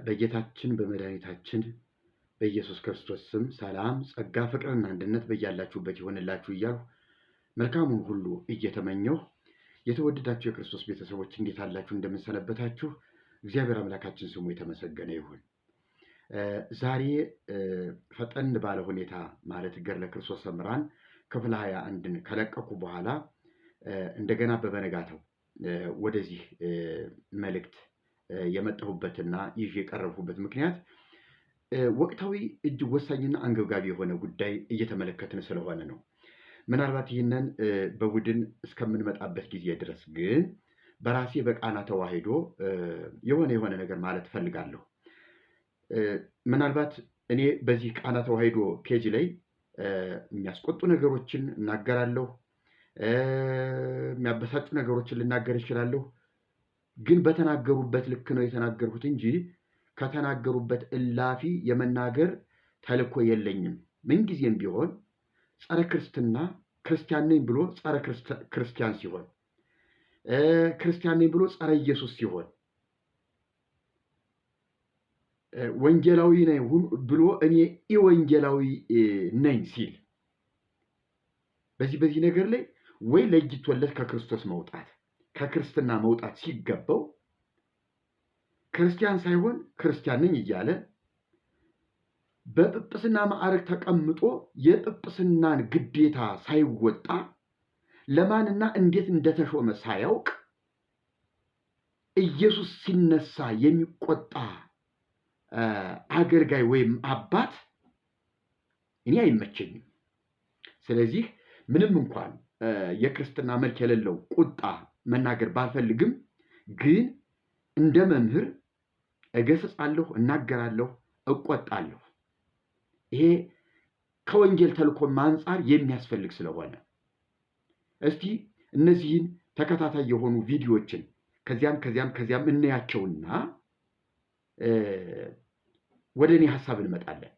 በጌታችን በመድኃኒታችን በኢየሱስ ክርስቶስ ስም ሰላም፣ ጸጋ፣ ፍቅርና አንድነት በያላችሁበት ይሆንላችሁ እያልሁ መልካሙን ሁሉ እየተመኘሁ የተወደዳችሁ የክርስቶስ ቤተሰቦች እንዴት አላችሁ? እንደምንሰነበታችሁ? እግዚአብሔር አምላካችን ስሙ የተመሰገነ ይሁን። ዛሬ ፈጠን ባለ ሁኔታ ማለት ገድለ ክርስቶስ ሰምራን ክፍል 21ን ከለቀኩ በኋላ እንደገና በበነጋታው ወደዚህ መልእክት የመጣሁበትና ይዤ የቀረብኩበት ምክንያት ወቅታዊ እጅግ ወሳኝና አንገብጋቢ የሆነ ጉዳይ እየተመለከትን ስለሆነ ነው። ምናልባት ይህንን በቡድን እስከምንመጣበት ጊዜ ድረስ ግን በራሴ በቃና ተዋሂዶ የሆነ ነገር ማለት እፈልጋለሁ። ምናልባት እኔ በዚህ ቃና ተዋሂዶ ፔጅ ላይ የሚያስቆጡ ነገሮችን እናገራለሁ፣ የሚያበሳጩ ነገሮችን ልናገር እችላለሁ። ግን በተናገሩበት ልክ ነው የተናገርኩት እንጂ ከተናገሩበት እላፊ የመናገር ተልእኮ የለኝም። ምንጊዜም ቢሆን ጸረ ክርስትና ክርስቲያን ነኝ ብሎ ጸረ ክርስቲያን ሲሆን፣ ክርስቲያን ነኝ ብሎ ጸረ ኢየሱስ ሲሆን፣ ወንጌላዊ ነኝ ብሎ እኔ ኢወንጌላዊ ነኝ ሲል በዚህ ነገር ላይ ወይ ለይቶለት ከክርስቶስ መውጣት ከክርስትና መውጣት ሲገባው ክርስቲያን ሳይሆን ክርስቲያን ነኝ እያለ በጵጵስና ማዕረግ ተቀምጦ የጵጵስናን ግዴታ ሳይወጣ ለማንና እንዴት እንደተሾመ ሳያውቅ ኢየሱስ ሲነሳ የሚቆጣ አገልጋይ ወይም አባት እኔ አይመቸኝም። ስለዚህ ምንም እንኳን የክርስትና መልክ የሌለው ቁጣ መናገር ባልፈልግም ግን እንደ መምህር እገስጻለሁ፣ እናገራለሁ፣ እቆጣለሁ። ይሄ ከወንጌል ተልእኮ አንጻር የሚያስፈልግ ስለሆነ እስቲ እነዚህን ተከታታይ የሆኑ ቪዲዮዎችን ከዚያም እናያቸውና ወደ እኔ ሀሳብ እንመጣለን።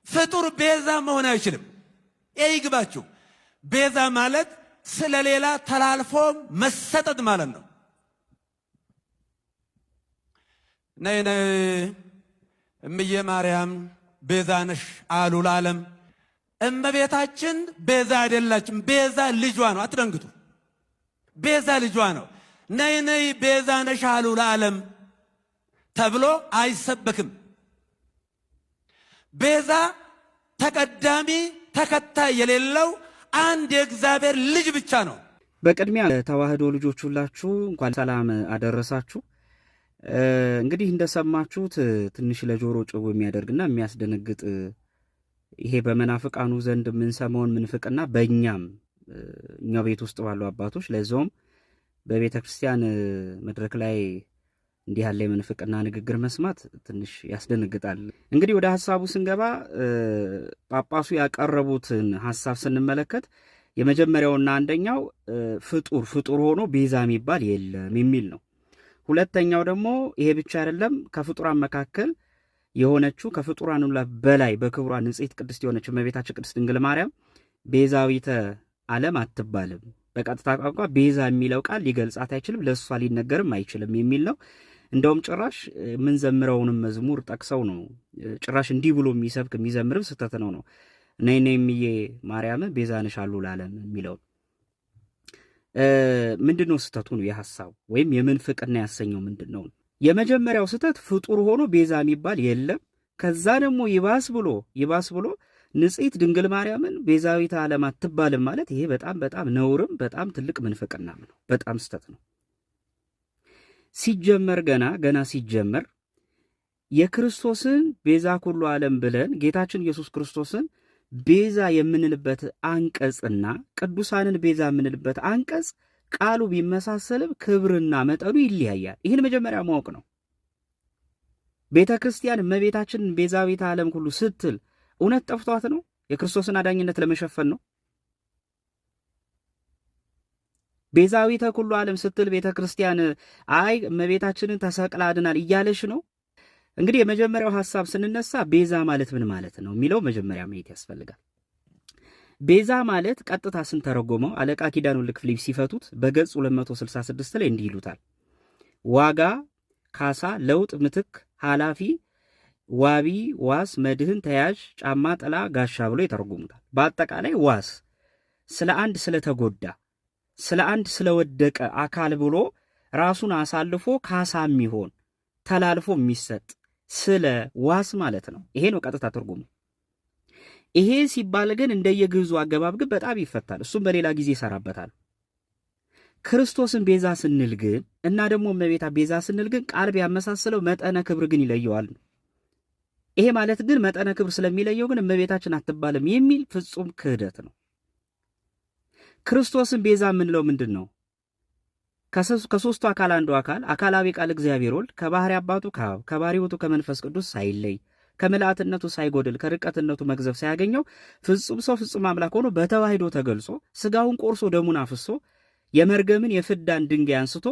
ፍጡር ቤዛ መሆን አይችልም። ይህ ይግባችሁ። ቤዛ ማለት ስለሌላ ተላልፎ መሰጠት ማለት ነው። ነይ ነይ እምዬ ማርያም ቤዛ ነሽ አሉ ለዓለም። እመቤታችን ቤዛ አይደላችም። ቤዛ ልጇ ነው። አትደንግጡ። ቤዛ ልጇ ነው። ነይ ነይ ቤዛ ነሽ አሉ ለዓለም ተብሎ አይሰበክም። ቤዛ ተቀዳሚ ተከታይ የሌለው አንድ የእግዚአብሔር ልጅ ብቻ ነው። በቅድሚያ ተዋህዶ ልጆች ሁላችሁ እንኳን ሰላም አደረሳችሁ። እንግዲህ እንደሰማችሁት ትንሽ ለጆሮ ጭው የሚያደርግና የሚያስደነግጥ ይሄ በመናፍቃኑ ዘንድ የምንሰማውን ምንፍቅና በእኛም እኛው ቤት ውስጥ ባሉ አባቶች ለዛውም በቤተ ክርስቲያን መድረክ ላይ እንዲህ ያለ የምንፍቅና ንግግር መስማት ትንሽ ያስደነግጣል። እንግዲህ ወደ ሐሳቡ ስንገባ ጳጳሱ ያቀረቡትን ሐሳብ ስንመለከት የመጀመሪያውና አንደኛው ፍጡር ሆኖ ቤዛ የሚባል የለም የሚል ነው። ሁለተኛው ደግሞ ይሄ ብቻ አይደለም፣ ከፍጡራን መካከል የሆነችው ከፍጡራን ሁሉ በላይ በክብሯ ንጽሕት ቅድስት የሆነችው እመቤታችን ቅድስት ድንግል ማርያም ቤዛዊተ ዓለም አትባልም። በቀጥታ ቋንቋ ቤዛ የሚለው ቃል ሊገልጻት አይችልም፣ ለእሷ ሊነገርም አይችልም የሚል ነው። እንደውም ጭራሽ የምንዘምረውንም መዝሙር ጠቅሰው ነው ጭራሽ እንዲህ ብሎ የሚሰብክ የሚዘምርም ስህተት ነው ነይ ነይ እምዬ ማርያም ቤዛ ነሽ አሉ ለዓለም የሚለው ምንድን ነው ስህተቱ? ነው የሐሳቡ ወይም የምንፍቅና ያሰኘው ምንድን ነው? የመጀመሪያው ስህተት ፍጡር ሆኖ ቤዛ የሚባል የለም። ከዛ ደግሞ ይባስ ብሎ ንጽሕት ድንግል ማርያምን ቤዛዊተ ዓለም አትባልም ማለት ይሄ በጣም ነውርም በጣም ትልቅ ምንፍቅናም ነው። በጣም ስህተት ነው። ሲጀመር ገና ሲጀመር የክርስቶስን ቤዛ ኩሉ ዓለም ብለን ጌታችን ኢየሱስ ክርስቶስን ቤዛ የምንልበት አንቀጽና ቅዱሳንን ቤዛ የምንልበት አንቀጽ ቃሉ ቢመሳሰልም ክብርና መጠኑ ይለያያል። ይህን መጀመሪያ ማወቅ ነው። ቤተ ክርስቲያን እመቤታችንን ቤዛዊተ ዓለም ሁሉ ስትል እውነት ጠፍቷት ነው? የክርስቶስን አዳኝነት ለመሸፈን ነው? ቤዛዊተ ኩሉ ዓለም ስትል ቤተ ክርስቲያን አይ እመቤታችንን ተሰቅላ አድናል እያለሽ ነው? እንግዲህ የመጀመሪያው ሐሳብ ስንነሳ ቤዛ ማለት ምን ማለት ነው የሚለው መጀመሪያ ማየት ያስፈልጋል። ቤዛ ማለት ቀጥታ ስንተረጎመው አለቃ ኪዳኑ ልክፍሊፕ ሲፈቱት በገጽ 266 ላይ እንዲህ ይሉታል። ዋጋ፣ ካሳ፣ ለውጥ፣ ምትክ፣ ኃላፊ፣ ዋቢ፣ ዋስ፣ መድህን፣ ተያዥ፣ ጫማ፣ ጥላ፣ ጋሻ ብሎ ይተረጉሙታል። በአጠቃላይ ዋስ ስለ አንድ ስለተጎዳ ስለ አንድ ስለወደቀ አካል ብሎ ራሱን አሳልፎ ካሳ የሚሆን ተላልፎ የሚሰጥ ስለ ዋስ ማለት ነው። ይሄ ነው ቀጥታ ትርጉሙ። ይሄ ሲባል ግን እንደየግዕዙ አገባብ ግን በጣም ይፈታል። እሱም በሌላ ጊዜ ይሰራበታል። ክርስቶስን ቤዛ ስንል ግን እና ደግሞ እመቤታ ቤዛ ስንል ግን ቃል ቢያመሳስለው መጠነ ክብር ግን ይለየዋል። ይሄ ማለት ግን መጠነ ክብር ስለሚለየው ግን እመቤታችን አትባልም የሚል ፍጹም ክህደት ነው። ክርስቶስን ቤዛ የምንለው ምንድን ነው? ከሶስቱ አካል አንዱ አካላዊ ቃል እግዚአብሔር ወልድ ከባህሪ አባቱ ከአብ ከባህሪ ሕይወቱ ከመንፈስ ቅዱስ ሳይለይ ከምልአትነቱ ሳይጎድል ከርቀትነቱ መግዘፍ ሳያገኘው ፍጹም ሰው ፍጹም አምላክ ሆኖ በተዋሂዶ ተገልጾ ስጋውን ቆርሶ ደሙን አፍሶ የመርገምን የፍዳን ድንጋይ አንስቶ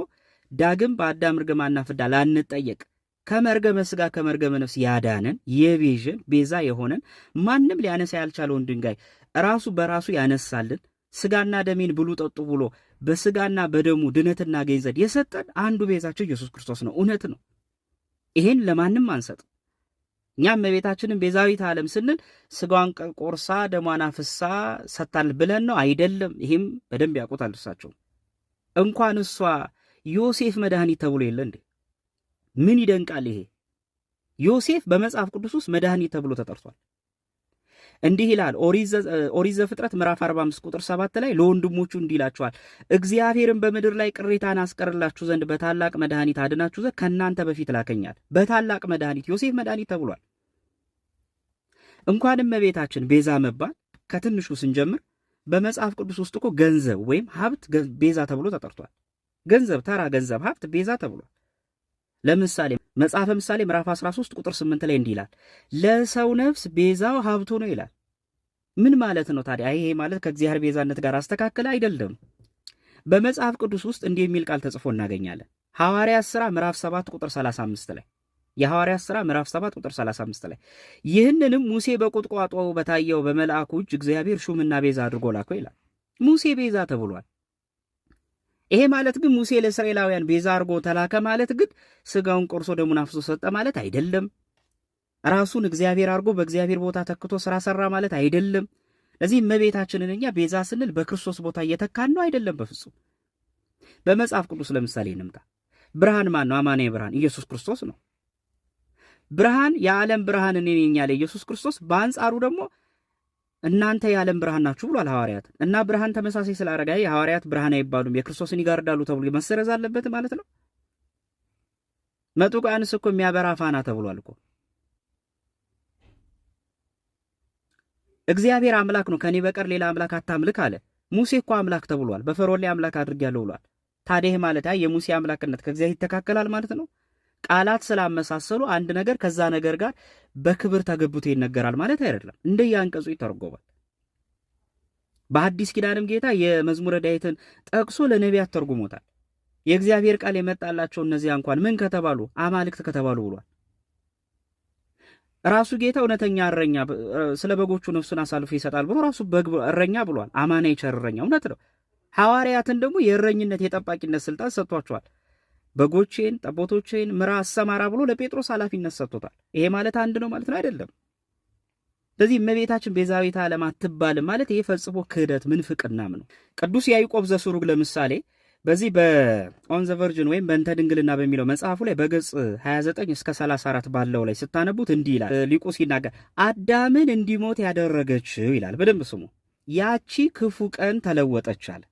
ዳግም በአዳም ርግማና ፍዳ ላንጠየቅ ከመርገመ ስጋ ከመርገመ ነፍስ ያዳነን የቤዥን ቤዛ የሆነን ማንም ሊያነሳ ያልቻለውን ድንጋይ ራሱ በራሱ ያነሳልን ስጋና ደሜን ብሉ ጠጡ ብሎ በስጋና በደሙ ድነትና እናገኝ ዘንድ የሰጠን አንዱ ቤዛችን ኢየሱስ ክርስቶስ ነው። እውነት ነው። ይሄን ለማንም አንሰጥ። እኛም እመቤታችንን ቤዛዊት ዓለም ስንል ስጋዋን ቆርሳ ደሟን አፍሳ ሰጥታል ብለን ነው አይደለም። ይሄም በደንብ ያውቁታል እርሳቸው። እንኳን እሷ ዮሴፍ መድኃኒት ተብሎ የለ እንዴ? ምን ይደንቃል ይሄ! ዮሴፍ በመጽሐፍ ቅዱስ ውስጥ መድኃኒት ተብሎ ተጠርቷል። እንዲህ ይላል ኦሪት ዘፍጥረት ምዕራፍ 45 ቁጥር 7 ላይ ለወንድሞቹ እንዲህ ይላቸዋል፣ እግዚአብሔርን በምድር ላይ ቅሬታን አስቀርላችሁ ዘንድ በታላቅ መድኃኒት አድናችሁ ዘንድ ከእናንተ በፊት ላከኛል። በታላቅ መድኃኒት ዮሴፍ መድኃኒት ተብሏል። እንኳንም እመቤታችን ቤዛ መባል ከትንሹ ስንጀምር በመጽሐፍ ቅዱስ ውስጥ እኮ ገንዘብ ወይም ሀብት ቤዛ ተብሎ ተጠርቷል። ገንዘብ፣ ተራ ገንዘብ፣ ሀብት ቤዛ ተብሏል። ለምሳሌ መጽሐፈ ምሳሌ ምዕራፍ 13 ቁጥር 8 ላይ እንዲህ ይላል፣ ለሰው ነፍስ ቤዛው ሀብቱ ነው ይላል። ምን ማለት ነው ታዲያ? ይሄ ማለት ከእግዚአብሔር ቤዛነት ጋር አስተካከለ አይደለም። በመጽሐፍ ቅዱስ ውስጥ እንዲህ የሚል ቃል ተጽፎ እናገኛለን። ሐዋርያት ሥራ ምዕራፍ 7 ቁጥር 35 ላይ የሐዋርያት ሥራ ምዕራፍ 7 ቁጥር 35 ላይ ይህንንም ሙሴ በቁጥቋጦ በታየው በመልአኩ እጅ እግዚአብሔር ሹምና ቤዛ አድርጎ ላከው ይላል። ሙሴ ቤዛ ተብሏል። ይሄ ማለት ግን ሙሴ ለእስራኤላውያን ቤዛ አድርጎ ተላከ ማለት ግን ስጋውን ቆርሶ ደሙን አፍሶ ሰጠ ማለት አይደለም። ራሱን እግዚአብሔር አድርጎ በእግዚአብሔር ቦታ ተክቶ ስራ ሰራ ማለት አይደለም። ለዚህ እመቤታችንን እኛ ቤዛ ስንል በክርስቶስ ቦታ እየተካን ነው አይደለም፣ በፍጹም። በመጽሐፍ ቅዱስ ለምሳሌ እንምጣ። ብርሃን ማን ነው? አማናዊ ብርሃን ኢየሱስ ክርስቶስ ነው። ብርሃን የዓለም ብርሃን እኔ ነኝ ያለ ኢየሱስ ክርስቶስ በአንጻሩ ደግሞ እናንተ የዓለም ብርሃን ናችሁ ብሏል ሐዋርያት። እና ብርሃን ተመሳሳይ ስላደረገ የሐዋርያት ብርሃን አይባሉም የክርስቶስን ይጋርዳሉ ተብሎ መሰረዝ አለበት ማለት ነው። መጥምቁ ዮሐንስ እኮ የሚያበራ ፋና ተብሏል እኮ። እግዚአብሔር አምላክ ነው፣ ከኔ በቀር ሌላ አምላክ አታምልክ አለ። ሙሴ እኮ አምላክ ተብሏል፣ በፈርዖን ላይ አምላክ አድርጌያለሁ ብሏል። ታዲያ ይህ ማለት የሙሴ አምላክነት ከእግዚአብሔር ይተካከላል ማለት ነው? ቃላት ስላመሳሰሉ አንድ ነገር ከዛ ነገር ጋር በክብር ተገብቶ ይነገራል ማለት አይደለም። እንደየአንቀጹ ይተረጎማል። በአዲስ ኪዳንም ጌታ የመዝሙረ ዳዊትን ጠቅሶ ለነቢያት ተርጉሞታል። የእግዚአብሔር ቃል የመጣላቸው እነዚያ እንኳን ምን ከተባሉ አማልክት ከተባሉ ብሏል። ራሱ ጌታ እውነተኛ እረኛ ስለ በጎቹ ነፍሱን አሳልፎ ይሰጣል ብሎ ራሱ እረኛ ብሏል። አማናዊ ቸር እረኛ እውነት ነው። ሐዋርያትን ደግሞ የእረኝነት የጠባቂነት ስልጣን ሰጥቷቸዋል። በጎቼን ጠቦቶቼን ምራ አሰማራ ብሎ ለጴጥሮስ ኃላፊነት ሰጥቶታል። ይሄ ማለት አንድ ነው ማለት ነው አይደለም። ስለዚህ እመቤታችን ቤዛዊተ ዓለም አትባልም ማለት ይሄ ፈጽሞ ክህደት ምንፍቅናም ነው። ቅዱስ ያዕቆብ ዘስሩግ ለምሳሌ በዚህ በኦን ዘ ቨርጅን ወይም በእንተ ድንግልና በሚለው መጽሐፉ ላይ በገጽ 29 እስከ 34 ባለው ላይ ስታነቡት እንዲህ ይላል። ሊቁ ሲናገር አዳምን እንዲሞት ያደረገችው ይላል። በደንብ ስሙ። ያቺ ክፉ ቀን ተለወጠች አለ።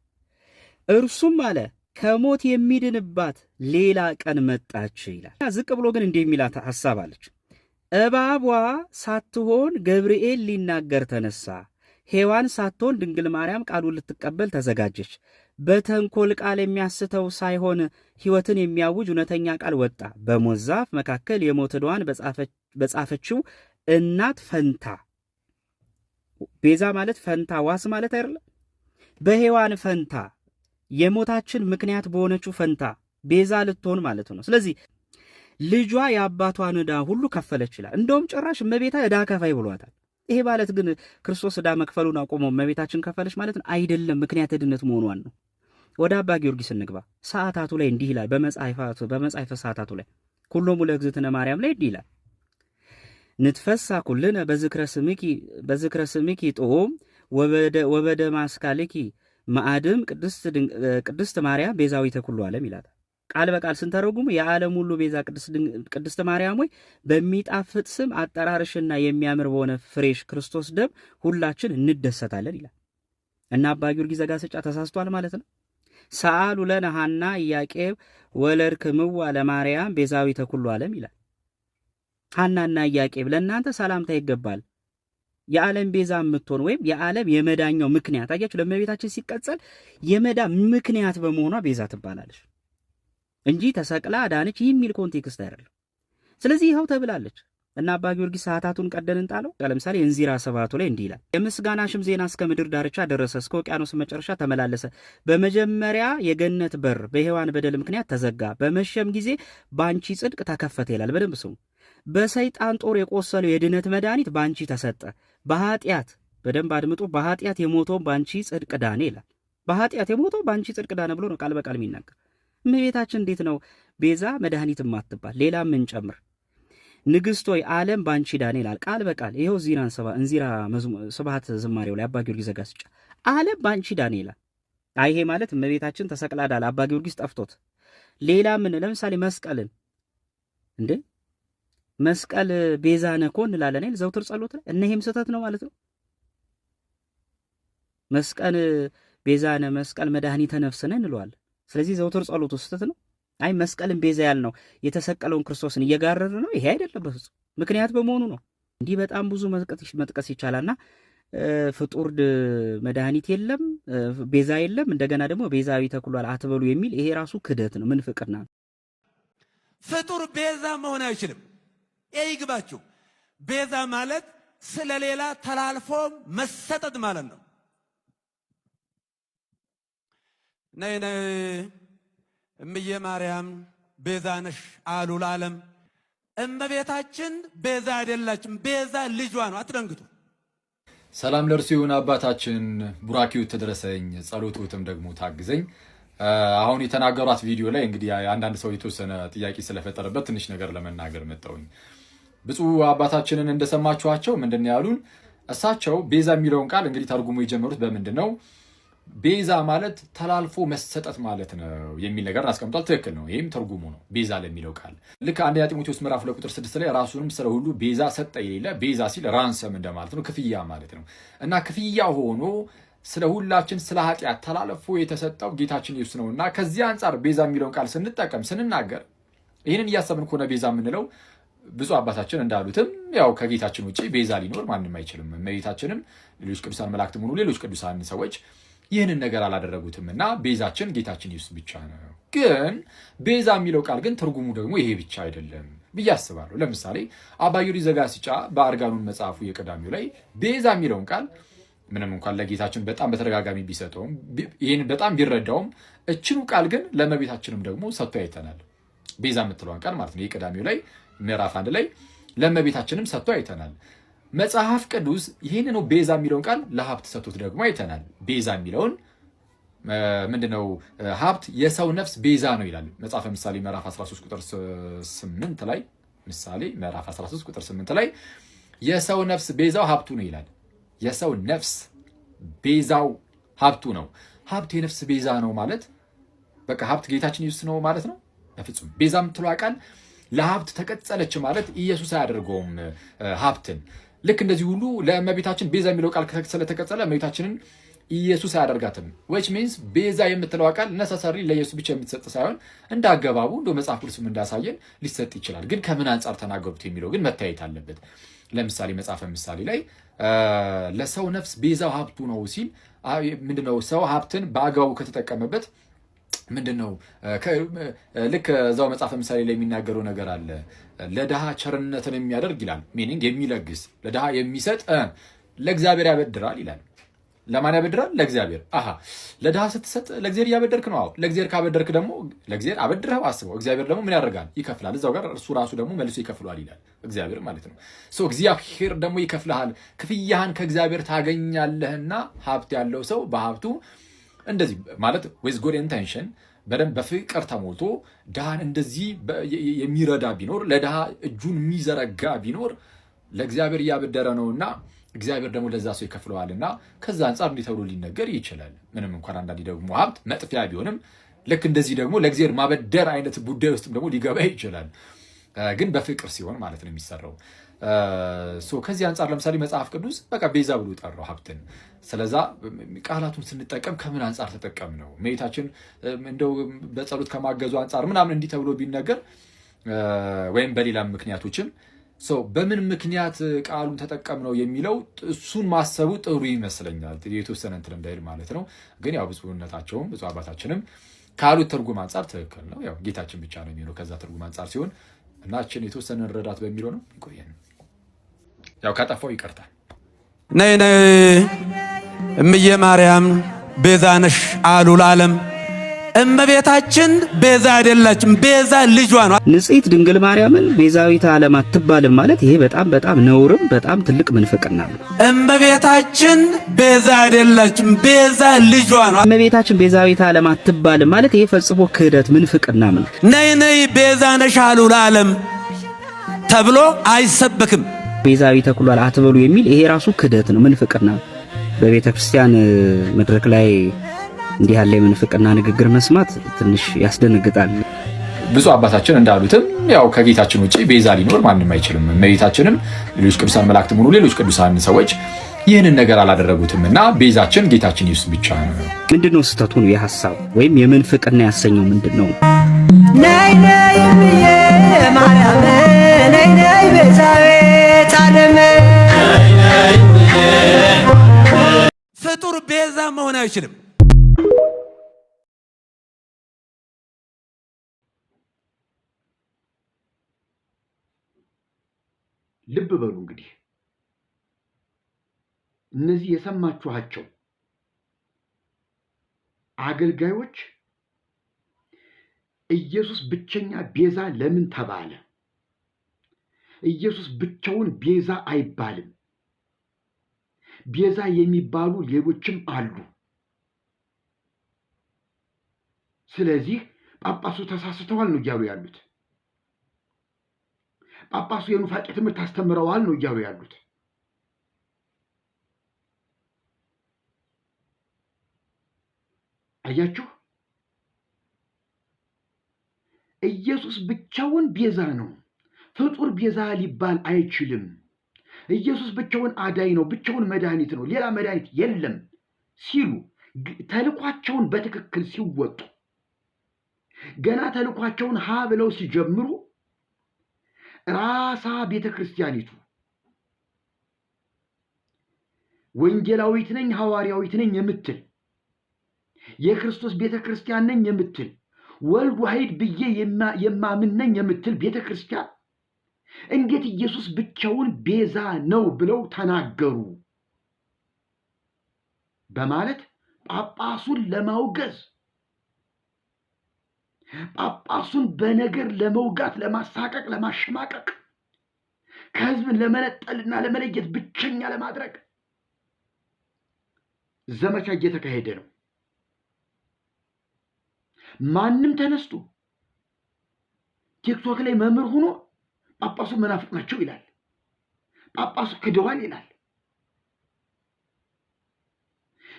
እርሱም አለ ከሞት የሚድንባት ሌላ ቀን መጣች ይላል። ዝቅ ብሎ ግን እንዲህ የሚላት ሐሳብ አለች። እባቧ ሳትሆን ገብርኤል ሊናገር ተነሳ፣ ሔዋን ሳትሆን ድንግል ማርያም ቃሉን ልትቀበል ተዘጋጀች። በተንኮል ቃል የሚያስተው ሳይሆን ሕይወትን የሚያውጅ እውነተኛ ቃል ወጣ። በሞት ዛፍ መካከል የሞት ዕዳዋን በጻፈችው እናት ፈንታ። ቤዛ ማለት ፈንታ ዋስ ማለት አይደለም። በሔዋን ፈንታ የሞታችን ምክንያት በሆነችው ፈንታ ቤዛ ልትሆን ማለት ነው። ስለዚህ ልጇ የአባቷን ዕዳ ሁሉ ከፈለች ይላል። እንደውም ጭራሽ እመቤታ ዕዳ ከፋይ ብሏታል። ይሄ ማለት ግን ክርስቶስ ዕዳ መክፈሉን አቆመው እመቤታችን ከፈለች ማለት ነው? አይደለም። ምክንያት ድነት መሆኗን ነው። ወደ አባ ጊዮርጊስ እንግባ። ሰዓታቱ ላይ እንዲህ ይላል። በመጽሐፈ ሰዓታቱ ላይ ኩሎሙ ለእግዝእትነ ማርያም ላይ እንዲህ ይላል። ንትፈሳ ኩልነ በዝክረ ስምኪ ጦም ወበደ ማስካልኪ ማዕድም ቅድስት ማርያም ቤዛዊተ ኩሉ ዓለም ይላል። ቃል በቃል ስንተረጉሙ የዓለም ሁሉ ቤዛ ቅድስት ማርያም ሆይ በሚጣፍጥ ስም አጠራርሽና የሚያምር በሆነ ፍሬሽ ክርስቶስ ደም ሁላችን እንደሰታለን ይላል እና አባ ጊዮርጊስ ዘጋስጫ ተሳስቷል ማለት ነው። ሰአሉ ለነ ሐና ኢያቄም ወለድክምዋ ለማርያም ቤዛዊተ ኩሉ ዓለም ይላል። ሐናና ኢያቄም ለእናንተ ሰላምታ ይገባል። የዓለም ቤዛ የምትሆን ወይም የዓለም የመዳኛው ምክንያት አያችሁ፣ ለእመቤታችን ሲቀጸል የመዳን ምክንያት በመሆኗ ቤዛ ትባላለች እንጂ ተሰቅላ አዳነች የሚል ኮንቴክስት አይደለም። ስለዚህ ይኸው ተብላለች እና አባ ጊዮርጊስ ሰዓታቱን ቀደን እንጣለው። ለምሳሌ እንዚራ ሰባቱ ላይ እንዲህ ይላል። የምስጋናሽም ዜና እስከ ምድር ዳርቻ ደረሰ፣ እስከ ውቅያኖስ መጨረሻ ተመላለሰ። በመጀመሪያ የገነት በር በሔዋን በደል ምክንያት ተዘጋ፣ በመሸም ጊዜ በአንቺ ጽድቅ ተከፈተ ይላል። በደንብ ስሙ። በሰይጣን ጦር የቆሰለው የድነት መድኃኒት በአንቺ ተሰጠ። በኃጢአት በደንብ አድምጡ። በኃጢአት የሞተውን በአንቺ ጽድቅ ዳነ ይላል። በኃጢአት የሞተው በአንቺ ጽድቅ ዳነ ብሎ ነው ቃል በቃል የሚናገር። እመቤታችን እንዴት ነው ቤዛ መድኃኒት ማትባል? ሌላ ምን ጨምር? ንግሥት ሆይ ዓለም በአንቺ ዳነ ይላል ቃል በቃል። ይኸው እንዚራ ስብሐት ዝማሬው ላይ አባ ጊዮርጊስ ዘጋስጫ ዓለም በአንቺ ዳነ ይላል። ይሄ ማለት እመቤታችን ተሰቅላ ዳለ አባ ጊዮርጊስ ጠፍቶት። ሌላ ምን? ለምሳሌ መስቀልን እንዴ መስቀል ቤዛ ነኮ እንላለን አይደል? ዘውትር ጸሎት ላይ እነሄም ስህተት ነው ማለት ነው። መስቀል ቤዛነ መስቀል መድኃኒተ ነፍስነ እንለዋለን። ስለዚህ ዘውትር ጸሎት ስህተት ነው። አይ መስቀልን ቤዛ ያልነው የተሰቀለውን ክርስቶስን እየጋረረ ነው። ይሄ አይደለም በፍጹም ምክንያት በመሆኑ ነው። እንዲህ በጣም ብዙ መጥቀስ ይቻላልና ፍጡር መድኃኒት የለም፣ ቤዛ የለም፣ እንደገና ደግሞ ቤዛዊተ ኩሉ አትበሉ የሚል ይሄ ራሱ ክደት ነው፣ ምንፍቅና ነው። ፍጡር ቤዛ መሆን አይችልም። ይሄ ይግባችሁ። ቤዛ ማለት ስለሌላ ተላልፎ መሰጠት ማለት ነው። ነይ ነይ እምዬ ማርያም ቤዛ ነሽ አሉ ለዓለም። እመቤታችን ቤዛ አይደላችም። ቤዛ ልጇ ነው። አትደንግጡ። ሰላም ለእርሱ ይሁን። አባታችን ቡራኪው ትድረሰኝ፣ ጸሎቱትም ደግሞ ታግዘኝ። አሁን የተናገሯት ቪዲዮ ላይ እንግዲህ አንዳንድ ሰው የተወሰነ ጥያቄ ስለፈጠረበት ትንሽ ነገር ለመናገር መጣሁኝ። ብፁዕ አባታችንን እንደሰማችኋቸው ምንድን ያሉን? እሳቸው ቤዛ የሚለውን ቃል እንግዲህ ተርጉሞ የጀመሩት በምንድን ነው? ቤዛ ማለት ተላልፎ መሰጠት ማለት ነው የሚል ነገር አስቀምጧል። ትክክል ነው። ይህም ትርጉሙ ነው ቤዛ ለሚለው ቃል። ልክ አንደኛ ጢሞቴዎስ ምዕራፍ 2 ቁጥር 6 ላይ ራሱንም ስለ ሁሉ ቤዛ ሰጠ የሌለ ቤዛ ሲል ራንሰም እንደማለት ነው፣ ክፍያ ማለት ነው። እና ክፍያ ሆኖ ስለ ሁላችን ስለ ኃጢአት ተላልፎ የተሰጠው ጌታችን ኢየሱስ ነው። እና ከዚህ አንጻር ቤዛ የሚለውን ቃል ስንናገር ይህንን እያሰብን ከሆነ ቤዛ የምንለው ብፁዕ አባታችን እንዳሉትም ያው ከጌታችን ውጭ ቤዛ ሊኖር ማንም አይችልም። እመቤታችንም ሌሎች ቅዱሳን መላእክትም ሆኑ ሌሎች ቅዱሳን ሰዎች ይህንን ነገር አላደረጉትም እና ቤዛችን ጌታችን ኢየሱስ ብቻ ነው። ግን ቤዛ የሚለው ቃል ግን ትርጉሙ ደግሞ ይሄ ብቻ አይደለም ብዬ አስባለሁ። ለምሳሌ አባ ጊዮርጊስ ዘጋስጫ በአርጋኑን መጽሐፉ የቀዳሚው ላይ ቤዛ የሚለውን ቃል ምንም እንኳን ለጌታችን በጣም በተደጋጋሚ ቢሰጠውም ይህን በጣም ቢረዳውም እችኑ ቃል ግን ለእመቤታችንም ደግሞ ሰጥቶ አይተናል። ቤዛ የምትለውን ቃል ማለት ነው። የቀዳሚው ላይ ምዕራፍ 1 ላይ ለእመቤታችንም ሰጥቶ አይተናል። መጽሐፍ ቅዱስ ይህንኑ ቤዛ የሚለውን ቃል ለሀብት ሰጥቶት ደግሞ አይተናል። ቤዛ የሚለውን ምንድነው? ሀብት የሰው ነፍስ ቤዛ ነው ይላል መጽሐፈ ምሳሌ ምዕራፍ 13 ቁጥር 8 ላይ ምሳሌ ምዕራፍ 13 ቁጥር 8 ላይ የሰው ነፍስ ቤዛው ሀብቱ ነው ይላል። የሰው ነፍስ ቤዛው ሀብቱ ነው። ሀብት የነፍስ ቤዛ ነው ማለት በቃ ሀብት ጌታችን ኢየሱስ ነው ማለት ነው? በፍጹም። ቤዛ የምትለዋ ቃል ለሀብት ተቀጸለች ማለት ኢየሱስ አያደርገውም ሀብትን። ልክ እንደዚህ ሁሉ ለእመቤታችን ቤዛ የሚለው ቃል ስለተቀጸለ እመቤታችንን ኢየሱስ አያደርጋትም። which means ቤዛ የምትለው ቃል ነሰሰሪ ለኢየሱስ ብቻ የምትሰጥ ሳይሆን እንደ አገባቡ እንደ መጽሐፍ ቅዱስም እንዳሳየን ሊሰጥ ይችላል። ግን ከምን አንጻር ተናገሩት የሚለው ግን መታየት አለበት። ለምሳሌ መጽሐፈ ምሳሌ ላይ ለሰው ነፍስ ቤዛው ሀብቱ ነው ሲል ምንድነው? ሰው ሀብትን በአግባቡ ከተጠቀመበት ምንድነው? ልክ እዛው መጽሐፈ ምሳሌ ላይ የሚናገረው ነገር አለ። ለድሃ ቸርነትን የሚያደርግ ይላል። ሚኒንግ የሚለግስ ለድሃ የሚሰጥ ለእግዚአብሔር ያበድራል ይላል። ለማን ያበድራል? ለእግዚአብሔር። አሃ ለድሃ ስትሰጥ ለእግዚአብሔር እያበደርክ ነው። አዎ ለእግዚአብሔር ካበደርክ ደግሞ ለእግዚአብሔር አበድረው አስበው፣ እግዚአብሔር ደግሞ ምን ያደርጋል? ይከፍላል። እዛው ጋር እርሱ ራሱ ደግሞ መልሶ ይከፍሏል ይላል እግዚአብሔር ማለት ነው። እግዚአብሔር ደግሞ ይከፍልሃል፣ ክፍያህን ከእግዚአብሔር ታገኛለህና ሀብት ያለው ሰው በሀብቱ እንደዚህ ማለት ዊዝ ጉድ ኢንቴንሽን በደንብ በፍቅር ተሞልቶ ድሃን እንደዚህ የሚረዳ ቢኖር ለድሃ እጁን የሚዘረጋ ቢኖር ለእግዚአብሔር እያበደረ ነውና እግዚአብሔር ደግሞ ለዛ ሰው ይከፍለዋልና ከዛ አንጻር እንዲህ ተብሎ ሊነገር ይችላል። ምንም እንኳን አንዳንዴ ደግሞ ሀብት መጥፊያ ቢሆንም ልክ እንደዚህ ደግሞ ለእግዚአብሔር ማበደር አይነት ጉዳይ ውስጥም ደግሞ ሊገባ ይችላል። ግን በፍቅር ሲሆን ማለት ነው የሚሰራው። ከዚህ አንጻር ለምሳሌ መጽሐፍ ቅዱስ በቃ ቤዛ ብሎ ጠራው ሀብትን። ስለዛ ቃላቱን ስንጠቀም ከምን አንጻር ተጠቀም ነው? እመቤታችን እንደው በጸሎት ከማገዙ አንጻር ምናምን እንዲህ ተብሎ ቢነገር ወይም በሌላም ምክንያቶችም በምን ምክንያት ቃሉን ተጠቀም ነው የሚለው እሱን ማሰቡ ጥሩ ይመስለኛል። የተወሰነ እንትን እንዳይል ማለት ነው። ግን ያው ብፁዕነታቸውም ብፁዕ አባታችንም ካሉት ትርጉም አንጻር ትክክል ነው። ያው ጌታችን ብቻ ነው የሚለው ከዛ ትርጉም አንጻር ሲሆን እናችን የተወሰነ ረዳት በሚለው ነው። ይቆየን። ያው ካጠፋው ይቀርታል። ነይ ነይ እምዬ ማርያም ቤዛ ነሽ አሉ ለዓለም። እመቤታችን ቤዛ አይደላችም፣ ቤዛ ልጇ ነው። ንጽሕት ድንግል ማርያምን ቤዛዊተ ዓለም አትባልም ማለት ይሄ በጣም ነውርም በጣም ትልቅ ምንፍቅና ነው። እመቤታችን ቤዛ አይደላችም፣ ቤዛ ልጇ ነው። እመቤታችን ቤዛዊተ ዓለም አትባልም ማለት ይሄ ፈጽሞ ክህደት ምንፍቅና ነው። ነይ ነይ ቤዛ ነሽ አሉ ለዓለም ተብሎ አይሰበክም። ቤዛዊተ ኩሏል አትበሉ የሚል ይሄ ራሱ ክህደት ነው፣ ምንፍቅና ነው። በቤተ ክርስቲያን መድረክ ላይ እንዲህ ያለ የምንፍቅና ንግግር መስማት ትንሽ ያስደነግጣል። ብፁዕ አባታችን እንዳሉትም ያው ከጌታችን ውጪ ቤዛ ሊኖር ማንም አይችልም። እመቤታችንም ሌሎች ቅዱሳን መላእክትም ሆኑ ሌሎች ቅዱሳን ሰዎች ይህንን ነገር አላደረጉትም እና ቤዛችን ጌታችን ኢየሱስ ብቻ ነው። ምንድነው ስህተቱ? ነው የሐሳብ ወይም የምንፍቅና ያሰኘው ምንድነው? ነይ ነይ እምዬ ማርያም ነይ ነይ ቤዛዊተ ዓለም ፍጡር ቤዛ መሆን አይችልም። ልብ በሉ እንግዲህ እነዚህ የሰማችኋቸው አገልጋዮች ኢየሱስ ብቸኛ ቤዛ ለምን ተባለ? ኢየሱስ ብቻውን ቤዛ አይባልም። ቤዛ የሚባሉ ሌሎችም አሉ። ስለዚህ ጳጳሱ ተሳስተዋል ነው እያሉ ያሉት። ጳጳሱ የኑፋቄ ትምህርት አስተምረዋል ነው እያሉ ያሉት። አያችሁ፣ ኢየሱስ ብቻውን ቤዛ ነው። ፍጡር ቤዛ ሊባል አይችልም። ኢየሱስ ብቻውን አዳኝ ነው፣ ብቻውን መድኃኒት ነው፣ ሌላ መድኃኒት የለም ሲሉ ተልኳቸውን በትክክል ሲወጡ ገና ተልኳቸውን ሀ ብለው ሲጀምሩ ራሳ ቤተ ክርስቲያኒቱ ወንጌላዊት ነኝ ሐዋርያዊት ነኝ የምትል የክርስቶስ ቤተ ክርስቲያን ነኝ የምትል ወልድ ዋሕድ ብዬ የማምን ነኝ የምትል ቤተ ክርስቲያን እንዴት ኢየሱስ ብቻውን ቤዛ ነው ብለው ተናገሩ በማለት ጳጳሱን ለማውገዝ ጳጳሱን በነገር ለመውጋት፣ ለማሳቀቅ፣ ለማሸማቀቅ ከህዝብን ለመነጠልና ለመለየት ብቸኛ ለማድረግ ዘመቻ እየተካሄደ ነው። ማንም ተነስቶ ቲክቶክ ላይ መምህር ሆኖ ጳጳሱ መናፍቅ ናቸው ይላል፣ ጳጳሱ ክደዋል ይላል።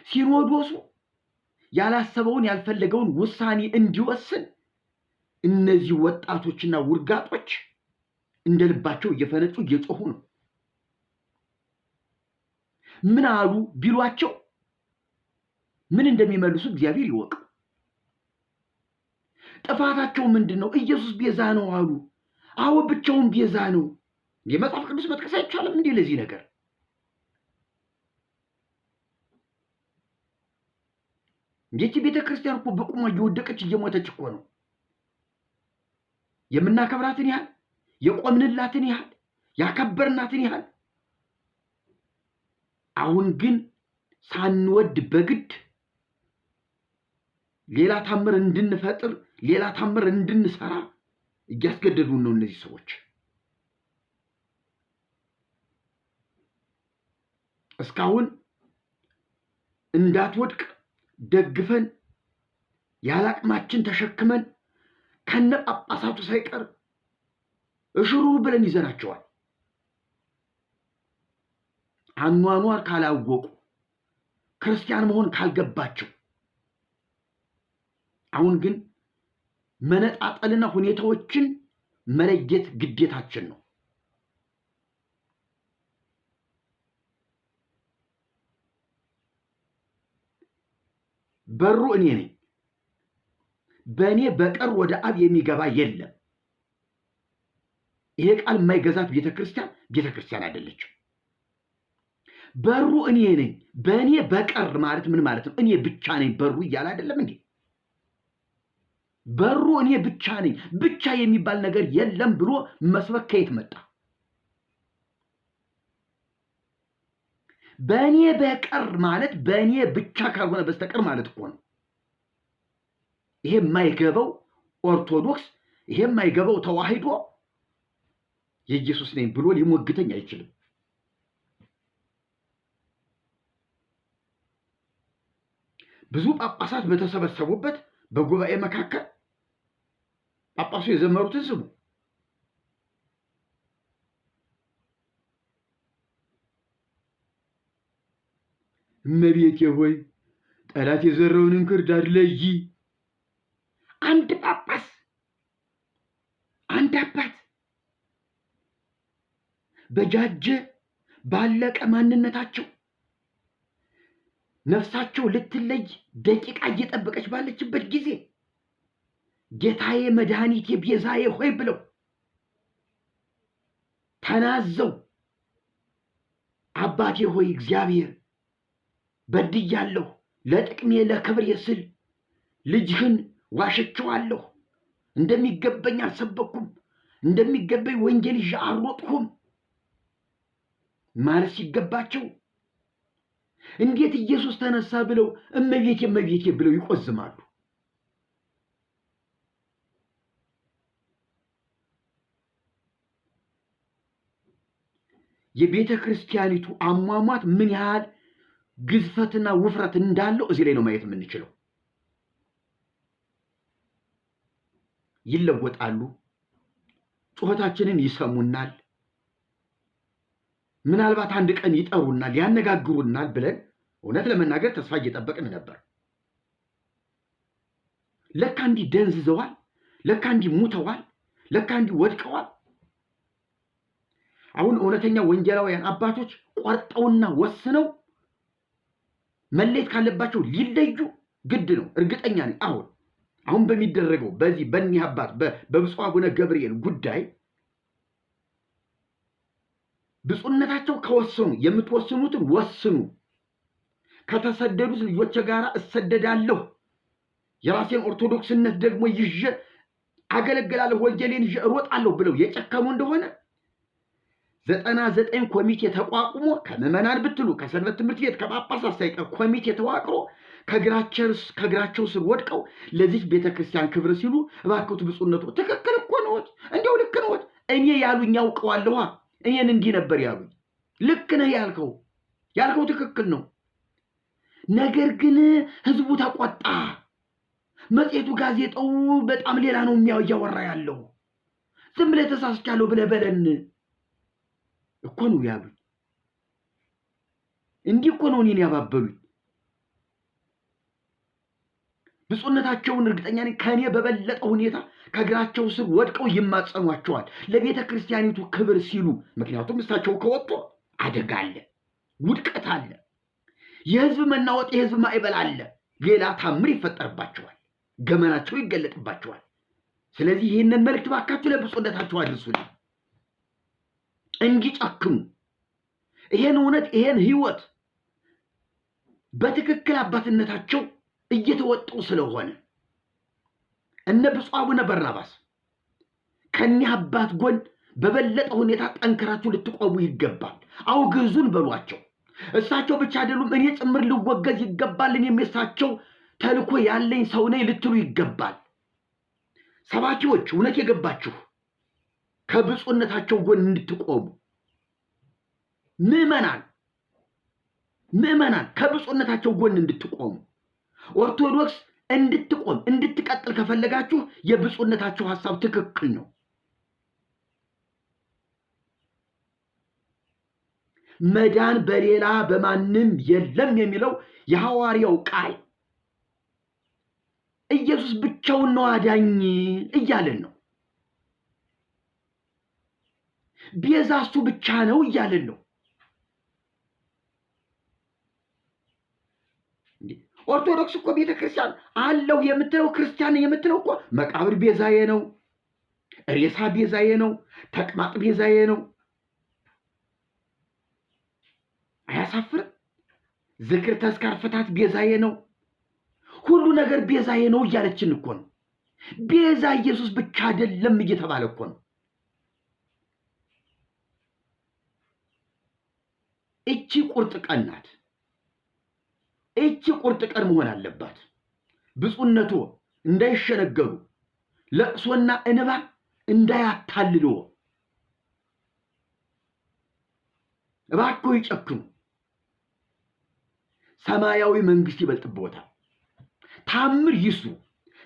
ሲኖዶሱ ያላሰበውን ያልፈለገውን ውሳኔ እንዲወስን እነዚህ ወጣቶችና ውርጋጦች እንደልባቸው እየፈነጩ እየጮሁ ነው። ምን አሉ ቢሏቸው ምን እንደሚመልሱ እግዚአብሔር ይወቅ። ጥፋታቸው ምንድነው? ኢየሱስ ቤዛ ነው አሉ። አዎ ብቻውን ቤዛ ነው። የመጽሐፍ ቅዱስ መጥቀስ አይቻልም እንዴ ለዚህ ነገር? እንዴት ቤተ ክርስቲያን እኮ በቁሟ እየወደቀች እየሞተች እኮ ነው። የምናከብራትን ያህል የቆምንላትን ያህል ያከበርናትን ያህል አሁን ግን ሳንወድ በግድ ሌላ ታምር እንድንፈጥር ሌላ ታምር እንድንሰራ እያስገደዱን ነው እነዚህ ሰዎች። እስካሁን እንዳትወድቅ ደግፈን ያላቅማችን ተሸክመን ከነ ጳጳሳቱ ሳይቀር እሽሩ ብለን ይዘናቸዋል። አኗኗር ካላወቁ ክርስቲያን መሆን ካልገባቸው አሁን ግን መነጣጠልና ሁኔታዎችን መለየት ግዴታችን ነው። በሩ እኔ ነኝ፣ በእኔ በቀር ወደ አብ የሚገባ የለም። ይሄ ቃል የማይገዛት ቤተክርስቲያን አይደለችም። በሩ እኔ ነኝ፣ በእኔ በቀር ማለት ምን ማለት ነው? እኔ ብቻ ነኝ በሩ እያለ አይደለም እንዴ? በሩ እኔ ብቻ ነኝ፣ ብቻ የሚባል ነገር የለም ብሎ መስበክ ከየት መጣ? በእኔ በቀር ማለት በእኔ ብቻ ካልሆነ በስተቀር ማለት እኮ ነው። ይሄ የማይገባው ኦርቶዶክስ፣ ይሄ የማይገባው ተዋህዶ የኢየሱስ ነኝ ብሎ ሊሞግተኝ አይችልም። ብዙ ጳጳሳት በተሰበሰቡበት በጉባኤ መካከል ጳጳሱ የዘመሩትን ስሙ። እመቤቴ ሆይ ጠላት የዘራውን እንክርዳድ ለይ። አንድ ጳጳስ፣ አንድ አባት በጃጀ ባለቀ ማንነታቸው ነፍሳቸው ልትለይ ደቂቃ እየጠበቀች ባለችበት ጊዜ ጌታዬ መድኃኒቴ ቤዛዬ ሆይ ብለው ተናዘው አባቴ ሆይ እግዚአብሔር በድያለሁ፣ ለጥቅሜ ለክብሬ ስል ልጅህን ዋሽቼዋለሁ፣ እንደሚገባኝ አልሰበኩም፣ እንደሚገባኝ ወንጌል ይዤ አልሮጥኩም ማለት ሲገባቸው እንዴት ኢየሱስ ተነሳ ብለው እመቤቴ እመቤቴ ብለው ይቆዝማሉ? የቤተ ክርስቲያኒቱ አሟሟት ምን ያህል ግዝፈትና ውፍረት እንዳለው እዚህ ላይ ነው ማየት የምንችለው። ይለወጣሉ፣ ጩኸታችንን ይሰሙናል፣ ምናልባት አንድ ቀን ይጠሩናል፣ ያነጋግሩናል ብለን እውነት ለመናገር ተስፋ እየጠበቅን ነበር። ለካ እንዲህ ደንዝዘዋል፣ ለካ እንዲህ ሙተዋል፣ ለካ እንዲህ ወድቀዋል። አሁን እውነተኛ ወንጌላውያን አባቶች ቆርጠውና ወስነው መለየት ካለባቸው ሊለዩ ግድ ነው። እርግጠኛ ነኝ አሁን በሚደረገው በዚህ በእኒህ አባት በብፁዕ አቡነ ገብርኤል ጉዳይ ብፁዕነታቸው ከወሰኑ የምትወስኑትን ወስኑ፣ ከተሰደዱት ልጆች ጋር እሰደዳለሁ፣ የራሴን ኦርቶዶክስነት ደግሞ ይዤ አገለግላለሁ፣ ወንጌሌን ይዤ እሮጣለሁ ብለው የጨከሙ እንደሆነ 99 ኮሚቴ ተቋቁሞ ከምዕመናን ብትሉ ከሰንበት ትምህርት ቤት ከጳጳሳት ሳይቀር ኮሚቴ ተዋቅሮ ከእግራቸው ስር ወድቀው ለዚህ ቤተክርስቲያን ክብር ሲሉ እባክዎት ብፁዕነቱ ትክክል እኮ ነዎት፣ እንዲያው ልክ ነዎት፣ እኔ ያሉኝ ያውቀዋለሁ፣ እኔን እንዲህ ነበር ያሉኝ፣ ልክ ነህ ያልከው ትክክል ነው። ነገር ግን ህዝቡ ተቆጣ፣ መጽሔቱ ጋዜጣው በጣም ሌላ ነው እያወራ ያለው፣ ዝም ብለህ ተሳስቻለሁ ብለህ በለን እኮ ነው ያሉኝ። እንዲህ እኮ ነው እኔን ያባበሉኝ። ብፁዕነታቸውን እርግጠኛ ነኝ ከእኔ በበለጠ ሁኔታ ከእግራቸው ስር ወድቀው ይማጸኗቸዋል ለቤተ ክርስቲያኒቱ ክብር ሲሉ። ምክንያቱም እሳቸው ከወጡ አደጋ አለ፣ ውድቀት አለ፣ የህዝብ መናወጥ፣ የህዝብ ማዕበል አለ፣ ሌላ ታምር ይፈጠርባቸዋል፣ ገመናቸው ይገለጥባቸዋል። ስለዚህ ይህንን መልእክት ባካችሁ ለብፁዕነታቸው አድርሱልኝ እንዲጨክኑ፣ ይሄን እውነት ይሄን ህይወት በትክክል አባትነታቸው እየተወጡ ስለሆነ እነ ብፁዕ አቡነ በርናባስ ከኒህ አባት ጎን በበለጠ ሁኔታ ጠንክራችሁ ልትቆሙ ይገባል። አውግዙን በሏቸው፣ እሳቸው ብቻ አይደሉም፣ እኔ ጭምር ልወገዝ ይገባል፣ እኔም የእሳቸው ተልኮ ያለኝ ሰው ነኝ ልትሉ ይገባል። ሰባኪዎች እውነት የገባችሁ ከብፁዕነታቸው ጎን እንድትቆሙ፣ ምዕመናን ከብፁዕነታቸው ጎን እንድትቆሙ፣ ኦርቶዶክስ እንድትቆም እንድትቀጥል ከፈለጋችሁ የብፁዕነታቸው ሐሳብ ትክክል ነው። መዳን በሌላ በማንም የለም የሚለው የሐዋርያው ቃል ኢየሱስ ብቻውን ነው አዳኝ እያለን ነው። ቤዛ እሱ ብቻ ነው እያለን ነው። ኦርቶዶክስ እኮ ቤተክርስቲያን አለው የምትለው ክርስቲያን የምትለው እኮ መቃብር ቤዛዬ ነው፣ ሬሳ ቤዛዬ ነው፣ ተቅማጥ ቤዛዬ ነው። አያሳፍርም? ዝክር ተስካር ፍታት ቤዛዬ ነው፣ ሁሉ ነገር ቤዛዬ ነው እያለችን እኮ ነው። ቤዛ ኢየሱስ ብቻ አይደለም እየተባለ እኮ ነው። እቺ ቁርጥ ቀን ናት። እቺ ቁርጥ ቀን መሆን አለባት። ብፁዕነቱ እንዳይሸነገሩ፣ ለቅሶና እንባ እንዳያታልሉ እባክዎ ይጨክኑ። ሰማያዊ መንግስት ይበልጥብዎታል። ታምር ይስሩ፣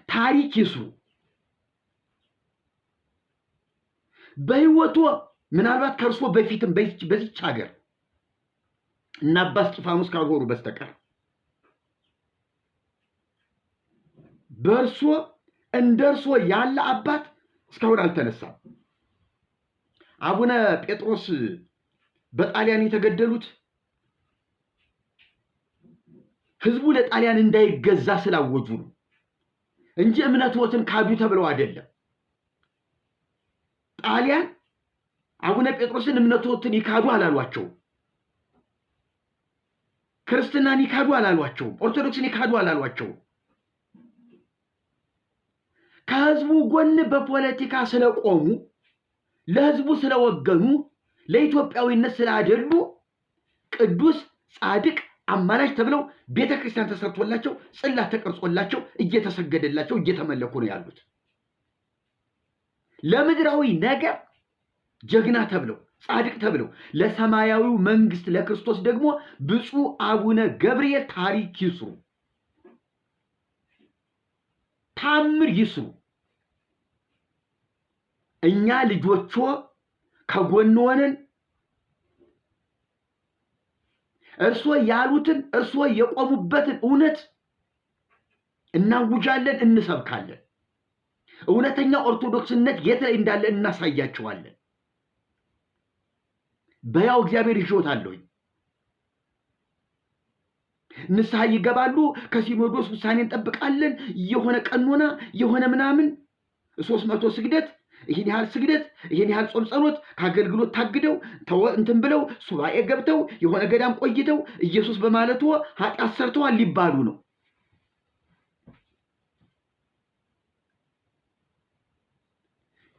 ታሪክ ይስሩ። በህይወቱ ምናልባት ከእርሶ በፊትም በዚች ሀገር እና አባ እስጢፋኖስ ካልሆኑ በስተቀር በእርሶ እንደ እርሶ ያለ አባት እስካሁን አልተነሳም። አቡነ ጴጥሮስ በጣሊያን የተገደሉት ህዝቡ ለጣሊያን እንዳይገዛ ስላወጁ ነው እንጂ እምነትዎትን ካዱ ተብለው አይደለም። ጣሊያን አቡነ ጴጥሮስን እምነትዎትን ይካዱ አላሏቸው፣ ክርስትናን ይካዱ አላሏቸው፣ ኦርቶዶክስን ይካዱ አላሏቸው። ከህዝቡ ጎን በፖለቲካ ስለቆሙ፣ ለህዝቡ ስለወገኑ፣ ለኢትዮጵያዊነት ስላደሉ ቅዱስ ጻድቅ አማላጅ ተብለው ቤተክርስቲያን ተሰርቶላቸው ጽላት ተቀርጾላቸው እየተሰገደላቸው እየተመለኩ ነው ያሉት። ለምድራዊ ነገር ጀግና ተብለው ጻድቅ ተብለው ለሰማያዊው መንግስት ለክርስቶስ ደግሞ ብፁዕ አቡነ ገብርኤል ታሪክ ይስሩ፣ ታምር ይስሩ። እኛ ልጆቹ ከጎን ሆነን እርሶ ያሉትን እርሶ የቆሙበትን እውነት እናውጃለን፣ እንሰብካለን። እውነተኛ ኦርቶዶክስነት የት ላይ እንዳለ እናሳያቸዋለን። በያው እግዚአብሔር ይሾታለሁኝ። ንስሐ ይገባሉ። ከሲኖዶስ ውሳኔ እንጠብቃለን። የሆነ ቀኖና የሆነ ምናምን 300 ስግደት፣ ይህን ያህል ስግደት፣ ይህን ያህል ጾም ጸሎት ከአገልግሎት ታግደው እንትን ብለው ሱባኤ ገብተው የሆነ ገዳም ቆይተው ኢየሱስ በማለቱ ኃጢአት ሰርተዋል ሊባሉ ነው።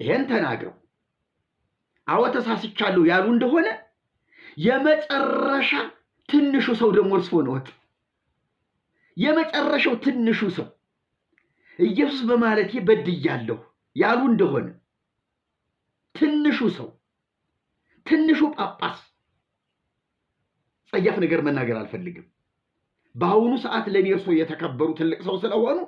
ይሄን ተናግረው አዎ ተሳስቻለሁ ያሉ እንደሆነ የመጨረሻ ትንሹ ሰው ደግሞ እርሶ ነዎት። የመጨረሻው ትንሹ ሰው ኢየሱስ በማለቴ በድያለሁ ያሉ እንደሆነ ትንሹ ሰው፣ ትንሹ ጳጳስ፣ ጸያፍ ነገር መናገር አልፈልግም። በአሁኑ ሰዓት ለኔ እርሶ የተከበሩ ትልቅ ሰው ስለሆኑ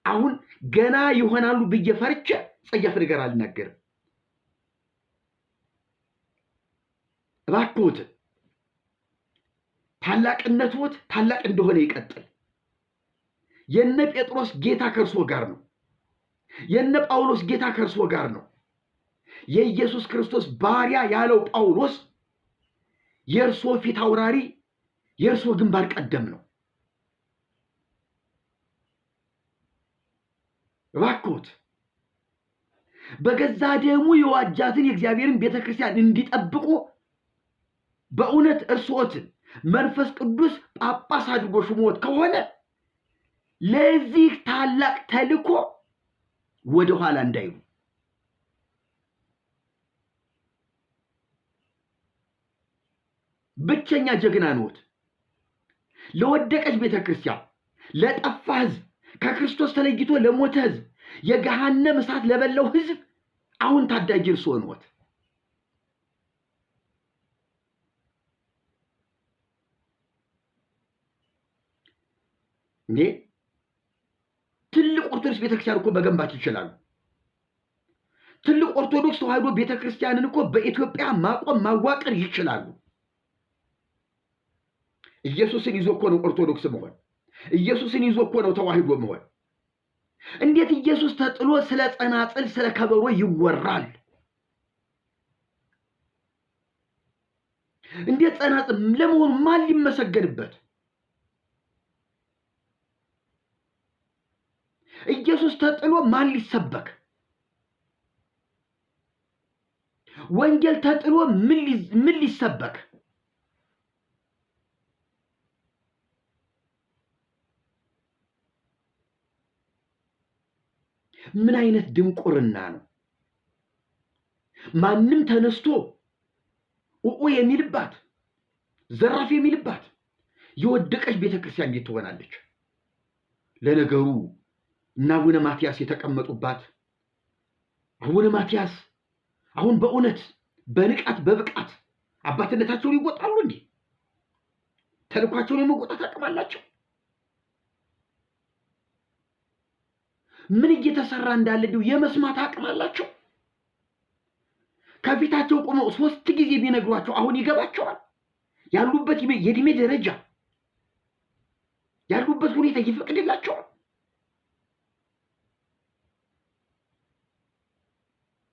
አሁን ገና ይሆናሉ ብዬ ፈርቼ ጸያፍ ነገር አልናገርም። እባክዎት ታላቅነትዎት ታላቅ እንደሆነ ይቀጥል። የነ ጴጥሮስ ጌታ ከእርሶ ጋር ነው። የነ ጳውሎስ ጌታ ከእርሶ ጋር ነው። የኢየሱስ ክርስቶስ ባሪያ ያለው ጳውሎስ የእርሶ ፊት አውራሪ፣ የእርሶ ግንባር ቀደም ነው። እባክዎት በገዛ ደሙ የዋጃትን የእግዚአብሔርን ቤተክርስቲያን እንዲጠብቁ በእውነት እርሶትን መንፈስ ቅዱስ ጳጳስ አድርጎ ሹሞት ከሆነ ለዚህ ታላቅ ተልኮ ወደ ኋላ እንዳይሉ። ብቸኛ ጀግና ነዎት። ለወደቀች ቤተክርስቲያን፣ ለጠፋ ህዝብ፣ ከክርስቶስ ተለይቶ ለሞተ ህዝብ፣ የገሃነም እሳት ለበላው ህዝብ አሁን ታዳጊ እርስዎ ነዎት። እንዴ ትልቅ ኦርቶዶክስ ቤተክርስቲያን እኮ መገንባት ይችላሉ። ትልቅ ኦርቶዶክስ ተዋህዶ ቤተክርስቲያንን እኮ በኢትዮጵያ ማቆም ማዋቀር ይችላሉ። ኢየሱስን ይዞ እኮ ነው ኦርቶዶክስ መሆን። ኢየሱስን ይዞ እኮ ነው ተዋህዶ መሆን። እንዴት ኢየሱስ ተጥሎ ስለ ጸናጽል ስለ ከበሮ ይወራል? እንዴት ጸናጽል ለመሆኑ ማን ሊመሰገንበት? ኢየሱስ ተጥሎ ማን ሊሰበክ? ወንጌል ተጥሎ ምን ሊሰበክ? ምን አይነት ድንቁርና ነው? ማንም ተነስቶ ኡኡ የሚልባት ዘራፍ የሚልባት የወደቀች ቤተክርስቲያን እንዴት ትሆናለች? ለነገሩ እና አቡነ ማትያስ የተቀመጡባት አቡነ ማትያስ አሁን በእውነት በንቃት በብቃት አባትነታቸውን ይወጣሉ እንዴ? ተልኳቸውን የመወጣት አቅም አላቸው? ምን እየተሰራ እንዳለ የመስማት አቅም አላቸው? ከፊታቸው ቆመው 3 ጊዜ ቢነግሯቸው አሁን ይገባቸዋል? ያሉበት የእድሜ ደረጃ ያሉበት ሁኔታ ይፈቅድላቸዋል?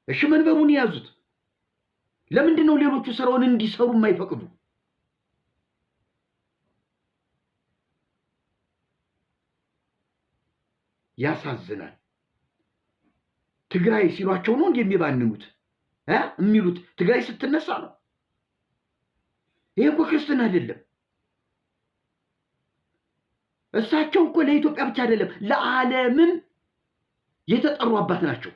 እሺ መንበሩን ያዙት። ለምንድን ነው ሌሎቹ ስራውን እንዲሰሩ የማይፈቅዱ? ያሳዝናል። ትግራይ ሲሏቸው ነው እንደሚባንኑት የሚሉት ትግራይ ስትነሳ ነው። ይሄ እኮ ክርስትና አይደለም። እሳቸው እኮ ለኢትዮጵያ ብቻ አይደለም ለዓለምም የተጠሩ አባት ናቸው።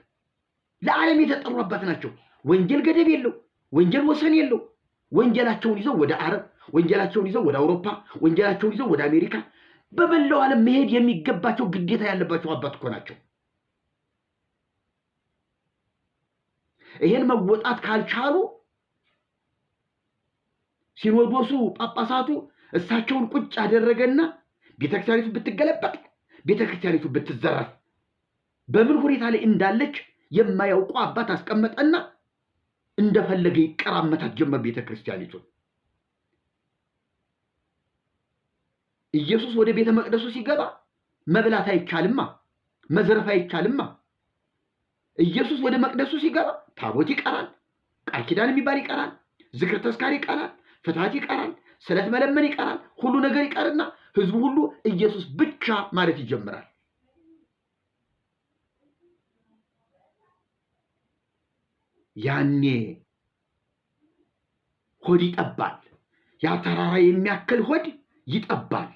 ለዓለም የተጠሩ አባት ናቸው። ወንጌል ገደብ የለው፣ ወንጌል ወሰን የለው። ወንጌላቸውን ይዘው ወደ አረብ፣ ወንጌላቸውን ይዘው ወደ አውሮፓ፣ ወንጌላቸውን ይዘው ወደ አሜሪካ በመላው ዓለም መሄድ የሚገባቸው ግዴታ ያለባቸው አባት እኮ ናቸው። ይሄን መወጣት ካልቻሉ ሲኖዶሱ ጳጳሳቱ እሳቸውን ቁጭ አደረገና ቤተክርስቲያኒቱ ብትገለበጥ ቤተክርስቲያኒቱ ብትዘረፍ በምን ሁኔታ ላይ እንዳለች የማያውቁ አባት አስቀመጠና እንደፈለገ ይቀራመታት ጀመር ቤተክርስቲያኒቱ። ኢየሱስ ወደ ቤተ መቅደሱ ሲገባ መብላት አይቻልማ፣ መዝረፍ አይቻልማ። ኢየሱስ ወደ መቅደሱ ሲገባ ታቦት ይቀራል፣ ቃል ኪዳን የሚባል ይቀራል፣ ዝክር ተስካር ይቀራል፣ ፍትሐት ይቀራል፣ ስለት መለመን ይቀራል። ሁሉ ነገር ይቀርና ህዝቡ ሁሉ ኢየሱስ ብቻ ማለት ይጀምራል። ያኔ ሆድ ይጠባል። ያ ተራራ የሚያክል ሆድ ይጠባል።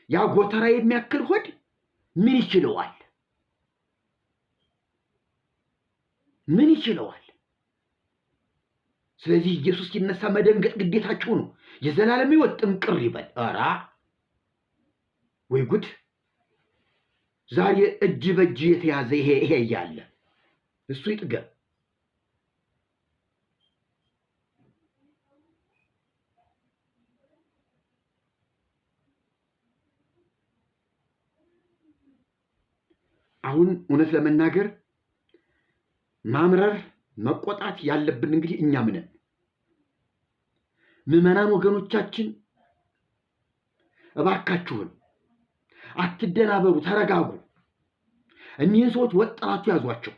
ያ ጎተራ የሚያክል ሆድ ምን ይችለዋል? ምን ይችለዋል? ስለዚህ ኢየሱስ ሲነሳ መደንገጥ ግዴታቸው ነው። የዘላለም ሕይወት ጥንቅር ይበል። ኧረ ወይ ጉድ! ዛሬ እጅ በእጅ የተያዘ ይሄ እያለ እሱ ይጥገብ። አሁን እውነት ለመናገር ማምረር መቆጣት ያለብን እንግዲህ እኛ ምን ምዕመናን ወገኖቻችን እባካችሁን አትደናበሩ፣ ተረጋጉ። እኒህን ሰዎች ወጥራችሁ ያዟቸው።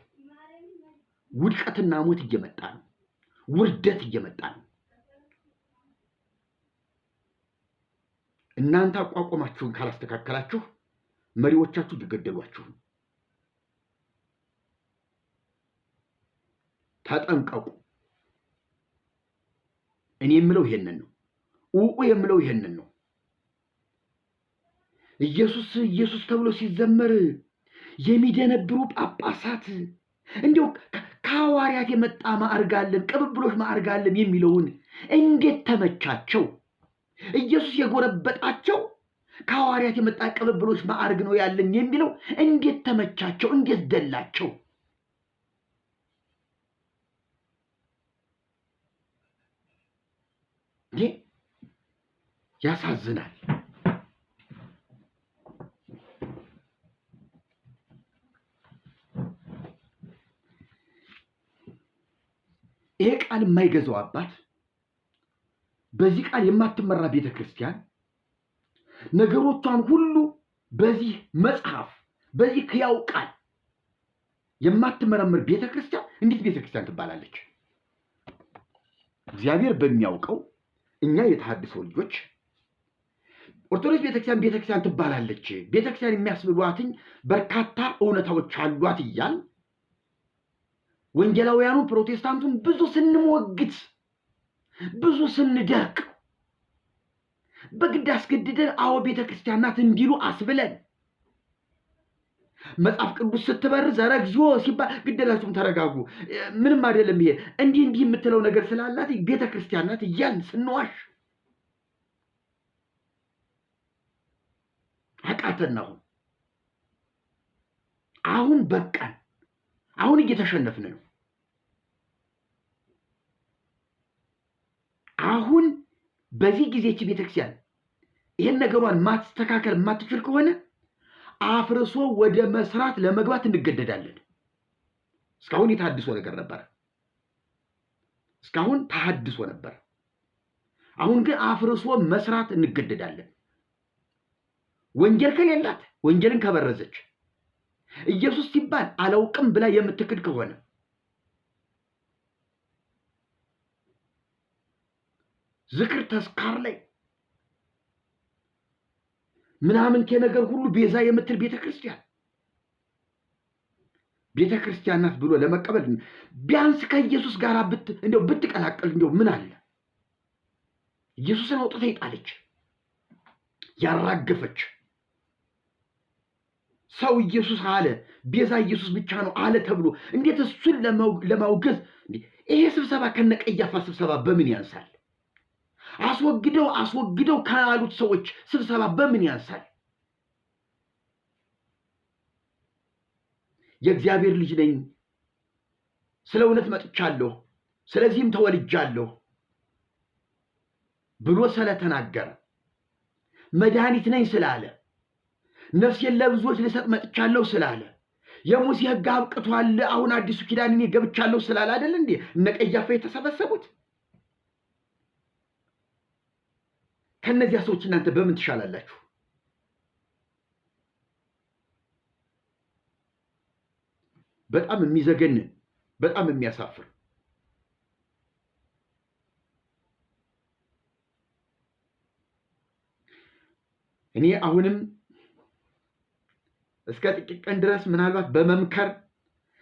ውድቀትና ሞት እየመጣ ነው። ውርደት እየመጣ ነው። እናንተ አቋቋማችሁን ካላስተካከላችሁ መሪዎቻችሁ ሊገደሏችሁ። ተጠንቀቁ። እኔ የምለው ይሄንን ነው። ኡኡ የምለው ይሄንን ነው። ኢየሱስ ኢየሱስ ተብሎ ሲዘመር የሚደነብሩ ጳጳሳት እንዲያው ከሐዋርያት የመጣ ማዕርግ አለን፣ ቅብብሎሽ ማዕርግ አለን የሚለውን እንዴት ተመቻቸው? ኢየሱስ የጎረበጣቸው ከሐዋርያት የመጣ ቅብብሎች ማዕርግ ነው ያለኝ የሚለው እንዴት ተመቻቸው? እንዴት ደላቸው? ያሳዝናል። ይሄ ቃል የማይገዛው አባት፣ በዚህ ቃል የማትመራ ቤተ ክርስቲያን፣ ነገሮቿን ሁሉ በዚህ መጽሐፍ በዚህ ሕያው ቃል የማትመረምር ቤተ ክርስቲያን እንዴት ቤተ ክርስቲያን ትባላለች? እግዚአብሔር በሚያውቀው እኛ የተሐድሶ ልጆች ኦርቶዶክስ ቤተክርስቲያን ትባላለች፣ ቤተክርስቲያን የሚያስብሏትኝ በርካታ እውነታዎች አሏት እያል ወንጌላውያኑ ፕሮቴስታንቱን ብዙ ስንሞግት ብዙ ስንደርቅ በግድ አስገድደን አዎ ቤተክርስቲያን ናት እንዲሉ አስብለን መጽሐፍ ቅዱስ ስትበር ዘረግዚዮ ሲባል ግደላችሁም ተረጋጉ ምንም አይደለም ይሄ እንዲህ የምትለው ነገር ስላላት ቤተክርስቲያን ናት እያልን ስንዋሽ አቃተን። አሁን በቃን። አሁን እየተሸነፍን ነው። አሁን በዚህ ጊዜች ቤተክርስቲያን ይሄን ነገሯን ማስተካከል ማትችል ከሆነ አፍርሶ ወደ መስራት ለመግባት እንገደዳለን። እስካሁን የተሐድሶ ነገር ነበር። እስካሁን ተሐድሶ ነበር። አሁን ግን አፍርሶ መስራት እንገደዳለን። ወንጌል ከሌላት ወንጌልን ከበረዘች ኢየሱስ ሲባል አላውቅም ብላ የምትክድ ከሆነ ዝክር ተስካር ላይ ምናምን ከነገር ሁሉ ቤዛ የምትል ቤተክርስቲያን ናት ብሎ ለመቀበል ቢያንስ ከኢየሱስ ጋር እንደው ብትቀላቀል እንደው ምን አለ? ኢየሱስን አውጥታ ይጣለች ያራገፈች ሰው ኢየሱስ አለ ቤዛ ኢየሱስ ብቻ ነው አለ ተብሎ እንዴት እሱን ለማውገዝ ይሄ ስብሰባ ከነቀያፋ ስብሰባ በምን ያንሳል? አስወግደው ካሉት ሰዎች ስብሰባ በምን ያንሳል? የእግዚአብሔር ልጅ ነኝ፣ ስለ እውነት መጥቻለሁ፣ ስለዚህም ተወልጃለሁ ብሎ ስለተናገረ መድኃኒት ነኝ ስላለ ነፍሴን ለብዙዎች ልሰጥ መጥቻለሁ ስላለ የሙሴ ሕግ አብቅቷል አሁን አዲሱ ኪዳን እኔ ገብቻለሁ ስላለ አይደል እንዴ እነ ቀያፋ የተሰበሰቡት? ከነዚያ ሰዎች እናንተ በምን ትሻላላችሁ? በጣም የሚዘገንን በጣም የሚያሳፍር እኔ አሁንም እስከ ጥቂት ቀን ድረስ ምናልባት በመምከር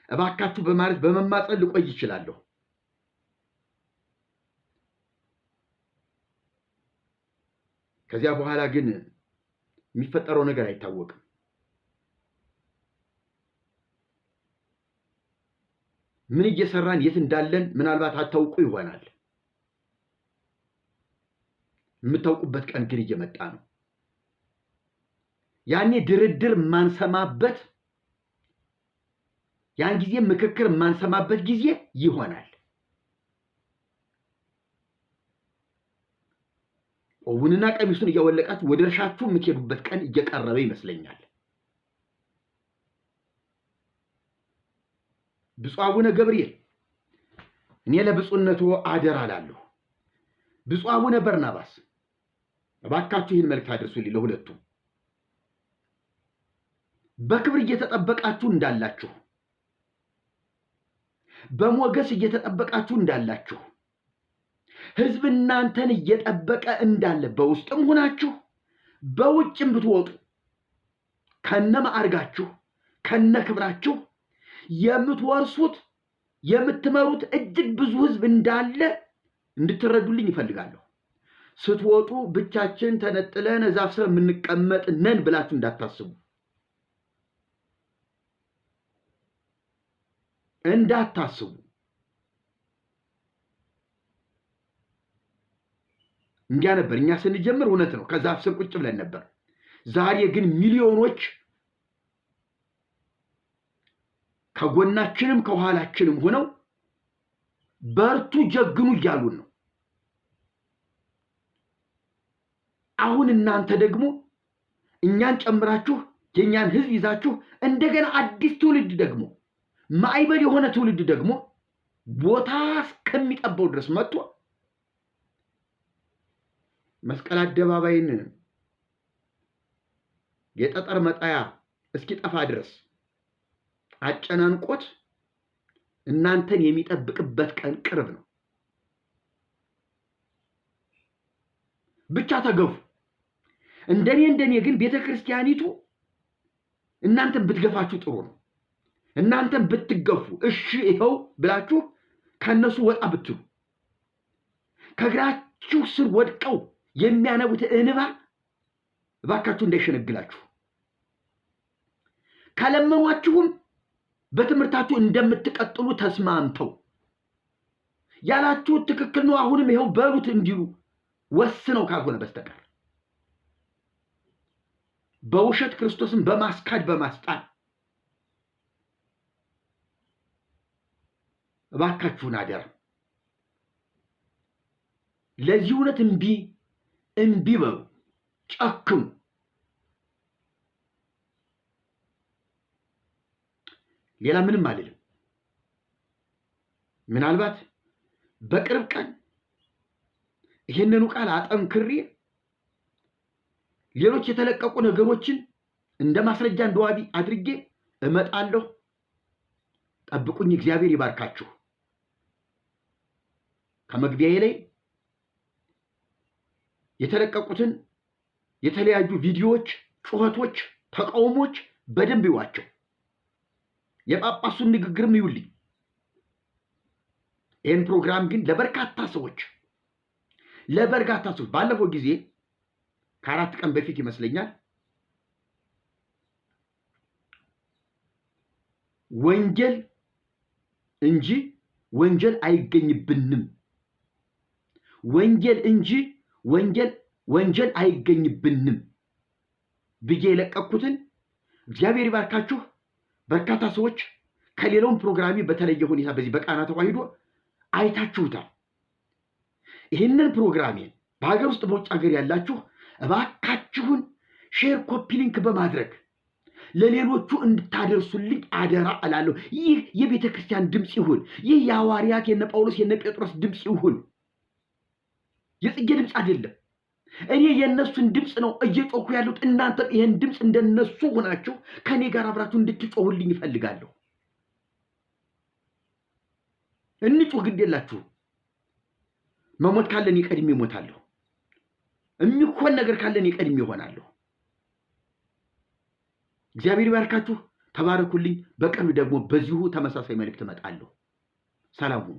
እባካችሁ በማለት በመማጸን ልቆይ ይችላለሁ። ከዚያ በኋላ ግን የሚፈጠረው ነገር አይታወቅም። ምን እየሰራን የት እንዳለን ምናልባት አታውቁ ይሆናል። የምታውቁበት ቀን ግን እየመጣ ነው። ያኔ ድርድር ማንሰማበት ያን ጊዜ ምክክር ማንሰማበት ጊዜ ይሆናል። ቆቡንና ቀሚሱን እያወለቃችሁ ወደ እርሻችሁ የምትሄዱበት ቀን እየቀረበ ይመስለኛል። ብፁዕ አቡነ ገብርኤል እኔ ለብፁዕነቱ አደራ እላለሁ። ብፁዕ አቡነ በርናባስ እባካችሁ ይህን መልእክት አድርሱልኝ ለሁለቱም። በክብር እየተጠበቃችሁ እንዳላችሁ፣ በሞገስ እየተጠበቃችሁ እንዳላችሁ፣ ሕዝብ እናንተን እየጠበቀ እንዳለ በውስጥም ሆናችሁ በውጭም ብትወጡ ከነ ማዕርጋችሁ ከነ ክብራችሁ የምትወርሱት የምትመሩት እጅግ ብዙ ሕዝብ እንዳለ እንድትረዱልኝ ይፈልጋለሁ። ስትወጡ ብቻችን ተነጥለን ዛፍ ስር የምንቀመጥ ነን ብላችሁ እንዳታስቡ እንዳታስቡ። እንዲያ ነበር እኛ ስንጀምር፣ እውነት ነው። ከዛፍ ስር ቁጭ ብለን ነበር። ዛሬ ግን ሚሊዮኖች ከጎናችንም ከኋላችንም ሆነው በርቱ ጀግኑ እያሉን ነው። አሁን እናንተ ደግሞ እኛን ጨምራችሁ የኛን ህዝብ ይዛችሁ እንደገና አዲስ ትውልድ ደግሞ ማዕበል የሆነ ትውልድ ደግሞ ቦታ እስከሚጠበው ድረስ መጥቶ መስቀል አደባባይን የጠጠር መጣያ እስኪጠፋ ድረስ አጨናንቆት እናንተን የሚጠብቅበት ቀን ቅርብ ነው። ብቻ ተገፉ። እንደኔ ግን ቤተክርስቲያኒቱ እናንተን ብትገፋችሁ ጥሩ ነው። እናንተን ብትገፉ እሺ ይኸው ብላችሁ ከነሱ ወጣ ብትሉ ከግራችሁ ስር ወድቀው የሚያነቡት እንባ እባካችሁ እንዳይሸነግላችሁ። ከለመኗችሁም በትምህርታችሁ እንደምትቀጥሉ ተስማምተው ያላችሁት ትክክል ነው አሁንም ይኸው በሉት እንዲሉ ወስነው ካልሆነ በስተቀር በውሸት ክርስቶስን በማስካድ በማስጣል እባካችሁን አደራ ለዚህ እውነት እምቢ በሉ፣ ጨክኑ። ሌላ ምንም አልልም። ምናልባት በቅርብ ቀን ይሄንኑ ቃል አጠንክሬ ሌሎች የተለቀቁ ነገሮችን እንደ ማስረጃ እንደዋቢ አድርጌ እመጣለሁ። ጠብቁኝ። እግዚአብሔር ይባርካችሁ። ከመግቢያዬ ላይ የተለቀቁትን የተለያዩ ቪዲዮዎች፣ ጩኸቶች፣ ተቃውሞች በደንብ ይዋቸው። የጳጳሱን ንግግርም ይውልኝ። ይህን ፕሮግራም ግን ለበርካታ ሰዎች ባለፈው ጊዜ ከ4 ቀን በፊት ይመስለኛል ወንጀል እንጂ ወንጀል አይገኝብንም፣ ወንጀል እንጂ ወንጀል አይገኝብንም ብዬ የለቀኩትን እግዚአብሔር ይባርካችሁ። በርካታ ሰዎች ከሌላውም ፕሮግራሚ በተለየ ሁኔታ በዚህ በቃና ተዋሂዶ አይታችሁታል። ይህንን ፕሮግራሜን በሀገር ውስጥ በውጭ ሀገር ያላችሁ እባካችሁን ሼር፣ ኮፒ ሊንክ በማድረግ ለሌሎቹ እንድታደርሱልኝ አደራ እላለሁ። ይህ የቤተ ክርስቲያን ድምፅ ይሁን። ይህ የሐዋርያት የነ ጳውሎስ የነ ጴጥሮስ ድምፅ ይሁን። የጽጌ ድምፅ አይደለም። እኔ የእነሱን ድምፅ ነው እየጮኩ ያሉት። እናንተም ይህን ድምፅ እንደነሱ ሆናችሁ ከኔ ጋር አብራችሁ እንድትጮሁልኝ ይፈልጋለሁ። እንጮህ፣ ግድ የላችሁ። መሞት ካለን ቀድሜ እሞታለሁ። የሚሆን ነገር ካለን ቀድሜ እሆናለሁ። እግዚአብሔር ይባርካችሁ። ተባረኩልኝ። በቅርብ ደግሞ በዚሁ ተመሳሳይ መልእክት እመጣለሁ። ሰላም ሁኑ።